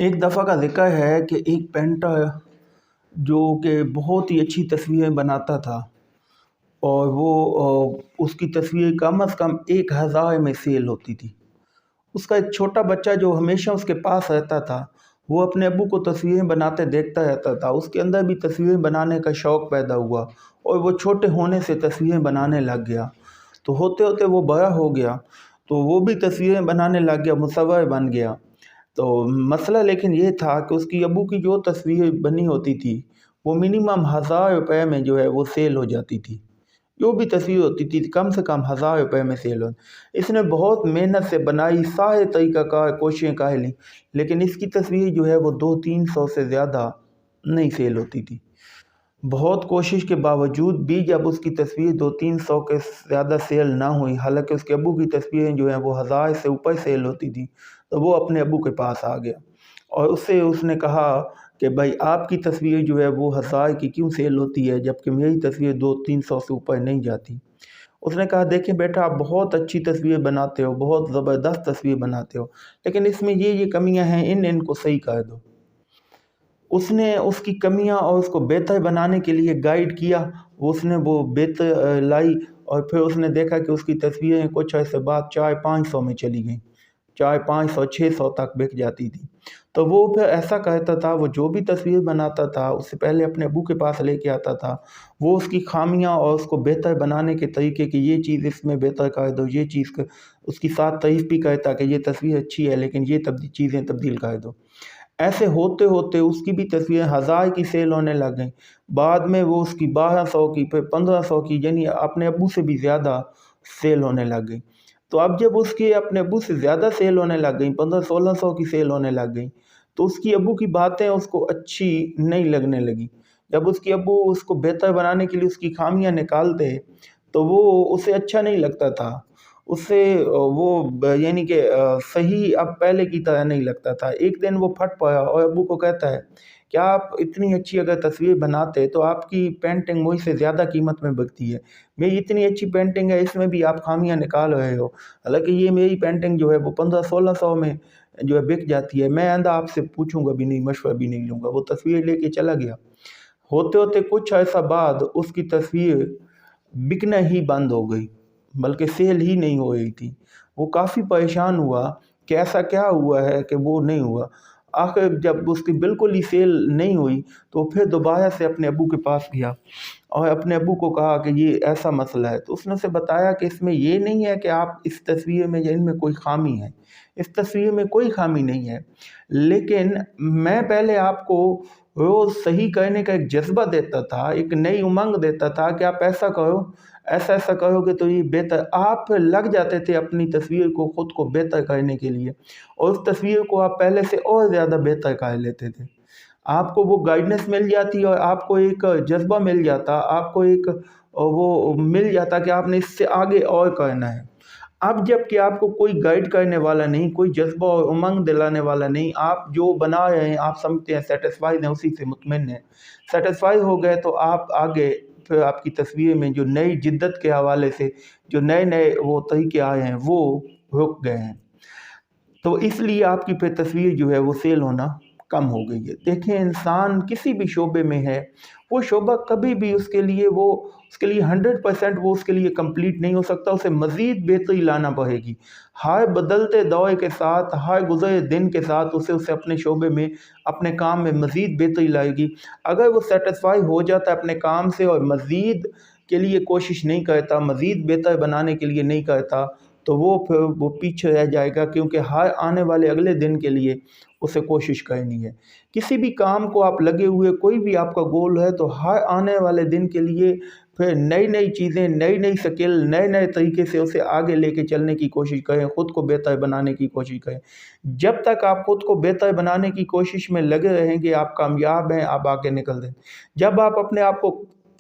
ایک دفعہ کا ذکر ہے کہ ایک پینٹر جو کہ بہت ہی اچھی تصویریں بناتا تھا اور وہ اس کی تصویر کم از کم 1000 میں سیل ہوتی تھی۔ اس کا ایک چھوٹا بچہ جو ہمیشہ اس کے پاس رہتا تھا، وہ اپنے ابو کو تصویریں بناتے دیکھتا رہتا تھا۔ اس کے اندر بھی تصویریں بنانے کا شوق پیدا ہوا اور وہ چھوٹے ہونے سے تصویریں بنانے لگ گیا۔ تو ہوتے ہوتے وہ بڑا ہو گیا تو وہ بھی تصویریں بنانے لگ گیا، مصور بن گیا۔ تو مسئلہ لیکن یہ تھا کہ اس کی ابو کی جو تصویر بنی ہوتی تھی وہ منیمم 1000 روپے میں جو ہے وہ سیل ہو جاتی تھی۔ جو بھی تصویر ہوتی تھی کم سے کم 1000 روپے میں سیل ہو۔ اس نے بہت محنت سے بنائی، سارے طریقہ کار کوششیں کر لیں، لیکن اس کی تصویر جو ہے وہ 200-300 سے زیادہ نہیں سیل ہوتی تھی۔ بہت کوشش کے باوجود بھی جب اس کی تصویر 200-300 کے زیادہ سیل نہ ہوئی، حالانکہ اس کے ابو کی تصویریں جو ہیں وہ 1000 سے اوپر سیل ہوتی تھی، تو وہ اپنے ابو کے پاس آ گیا اور اس نے کہا کہ بھائی آپ کی تصویر جو ہے وہ 1000 کی کیوں سیل ہوتی ہے جبکہ میری تصویر 200-300 سے اوپر نہیں جاتی۔ اس نے کہا دیکھیں بیٹا، آپ بہت اچھی تصویر بناتے ہو، بہت زبردست تصویر بناتے ہو، لیکن اس میں یہ کمیاں ہیں، ان کو صحیح کر دو۔ اس نے اس کی کمیاں اور اس کو بہتر بنانے کے لیے گائیڈ کیا، اس نے وہ بہتر لائی اور پھر اس نے دیکھا کہ اس کی تصویریں کچھ عرصے بعد 400-500 میں چلی گئیں، 400-500-600 تک بک جاتی تھی۔ تو وہ پھر ایسا کرتا تھا، وہ جو بھی تصویر بناتا تھا اس سے پہلے اپنے ابو کے پاس لے کے آتا تھا، وہ اس کی خامیاں اور اس کو بہتر بنانے کے طریقے کہ یہ چیز اس میں بہتر کر دو، یہ چیز اس کی ساتھ تعریف بھی کرتا کہ یہ تصویر اچھی ہے لیکن یہ چیزیں تبدیل کر دو۔ ایسے ہوتے ہوتے اس کی بھی تصویریں 1000 کی سیل ہونے لگ گئیں، بعد میں وہ اس کی 1200 کی، پھر 1500 کی، یعنی اپنے ابو سے بھی زیادہ سیل ہونے لگ گئی۔ تو اب جب اس کی اپنے ابو سے زیادہ سیل ہونے لگ گئیں، 1500-1600 کی سیل ہونے لگ گئیں، تو اس کی ابو کی باتیں اس کو اچھی نہیں لگنے لگیں۔ جب اس کی ابو اس کو بہتر بنانے کے لیے اس کی خامیاں نکالتے تو وہ اسے اچھا نہیں لگتا تھا، اس سے وہ یعنی کہ صحیح اب پہلے کی طرح نہیں لگتا تھا۔ ایک دن وہ پھٹ پڑا اور ابو کو کہتا ہے کہ آپ اتنی اچھی اگر تصویر بناتے تو آپ کی پینٹنگ مجھ سے زیادہ قیمت میں بکتی ہے، میری اتنی اچھی پینٹنگ ہے، اس میں بھی آپ خامیاں نکال رہے ہو، حالانکہ یہ میری پینٹنگ جو ہے وہ 1500-1600 میں جو ہے بک جاتی ہے، میں آئندہ آپ سے پوچھوں گا بھی نہیں، مشورہ بھی نہیں لوں گا۔ وہ تصویر لے کے چلا گیا۔ ہوتے ہوتے کچھ عرصہ بعد اس کی تصویر بکنا ہی بند ہو گئی، بلکہ سیل ہی نہیں ہو رہی تھی۔ وہ کافی پریشان ہوا کہ ایسا کیا ہوا ہے کہ وہ نہیں ہوا۔ آخر جب اس کی بالکل ہی سیل نہیں ہوئی تو پھر دوبارہ سے اپنے ابو کے پاس گیا اور اپنے ابو کو کہا کہ یہ ایسا مسئلہ ہے۔ تو اس نے اسے بتایا کہ اس میں یہ نہیں ہے کہ آپ اس تصویر میں یا ان میں کوئی خامی ہے، اس تصویر میں کوئی خامی نہیں ہے، لیکن میں پہلے آپ کو روز صحیح کرنے کا ایک جذبہ دیتا تھا، ایک نئی امنگ دیتا تھا کہ آپ ایسا کرو، ایسا کرو گے تو یہ بہتر۔ آپ لگ جاتے تھے اپنی تصویر کو، خود کو بہتر کرنے کے لیے، اور اس تصویر کو آپ پہلے سے اور زیادہ بہتر کر لیتے تھے۔ آپ کو وہ گائیڈنس مل جاتی اور آپ کو ایک جذبہ مل جاتا، آپ کو ایک وہ مل جاتا کہ آپ نے اس سے آگے اور کرنا ہے۔ اب جب کہ آپ کو کوئی گائیڈ کرنے والا نہیں، کوئی جذبہ اور امنگ دلانے والا نہیں، آپ جو بنا رہے ہیں آپ سمجھتے ہیں سیٹسفائی ہیں، اسی سے مطمئن ہیں، سیٹسفائی ہو گئے تو آپ آگے پھر آپ کی تصویر میں جو نئی جدت کے حوالے سے جو نئے وہ طریقے آئے ہیں وہ رک گئے ہیں، تو اس لیے آپ کی پھر تصویر جو ہے وہ سیل ہونا کم ہو گئی ہے۔ دیکھیں، انسان کسی بھی شعبے میں ہے، وہ شعبہ کبھی بھی اس کے لیے 100% وہ اس کے لیے کمپلیٹ نہیں ہو سکتا، اسے مزید بہتری لانا پڑے گی۔ ہر بدلتے دور کے ساتھ، ہر گزرے دن کے ساتھ اسے اپنے شعبے میں، اپنے کام میں مزید بہتری لائے گی۔ اگر وہ سیٹسفائی ہو جاتا ہے اپنے کام سے اور مزید کے لیے کوشش نہیں کرتا، مزید بہتر بنانے کے لیے نہیں کرتا، تو وہ پیچھے رہ جائے گا، کیونکہ ہر آنے والے اگلے دن کے لیے اسے کوشش کرنی ہے۔ کسی بھی کام کو آپ لگے ہوئے، کوئی بھی آپ کا گول ہے تو ہر آنے والے دن کے لیے پھر نئی چیزیں، نئی سکل، نئے طریقے سے اسے آگے لے کے چلنے کی کوشش کریں، خود کو بہتر بنانے کی کوشش کریں۔ جب تک آپ خود کو بہتر بنانے کی کوشش میں لگے رہیں گے آپ کامیاب ہیں، آپ آگے نکل دیں۔ جب آپ اپنے آپ کو